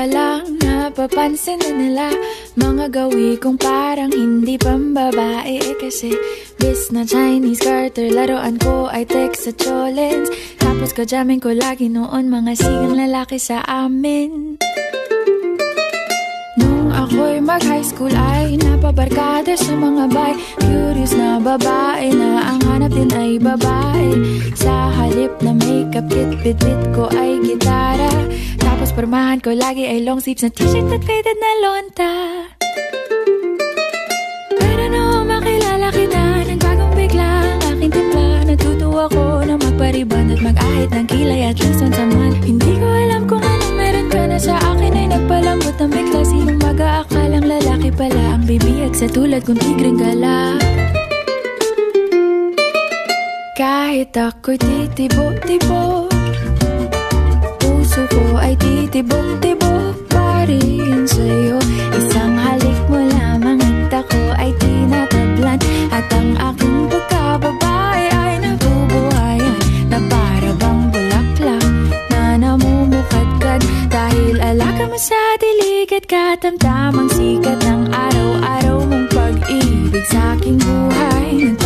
pa lang napapansin na nila mga gawi kong parang hindi pambabae. Kasi bis na Chinese garter, laruan ko ay text sa cholens. Tapos kajamin ko lagi noon mga sigang lalaki sa amin. Nung ako'y mag-high school ay napabarkada sa mga bay. Curious na babae na ang hanap din ay babae. Sa halip na makeup kit, bit-bit ko ay gitara. Tapos pormahan ko lagi ay long sleeves na t-shirt at faded na lonta. Pero noong makilala kita, nagbagong bigla ang aking timpla. Natutuwa ko na magpariban at mag-ahit ng kilay at least once a month. Hindi ko alam kung anong meron ka na sa akin ay nagpalambot ng bigla. Sinong mag-aakalang lalaki pala ang bibihag sa tulad kong tigreng gala. Kahit ako'y titibo-tibo, puso ko ay titibok-tibok pa rin sa'yo. Isang halik mo lamang at ako ay tinatablan. At ang aking pagkababae ay nabubuhayan na para bang bulaklak na namumukadkad. Dahil alaga mo sa dilig at katamtamang sikat ng araw-araw mong pag-ibig sa aking buhay.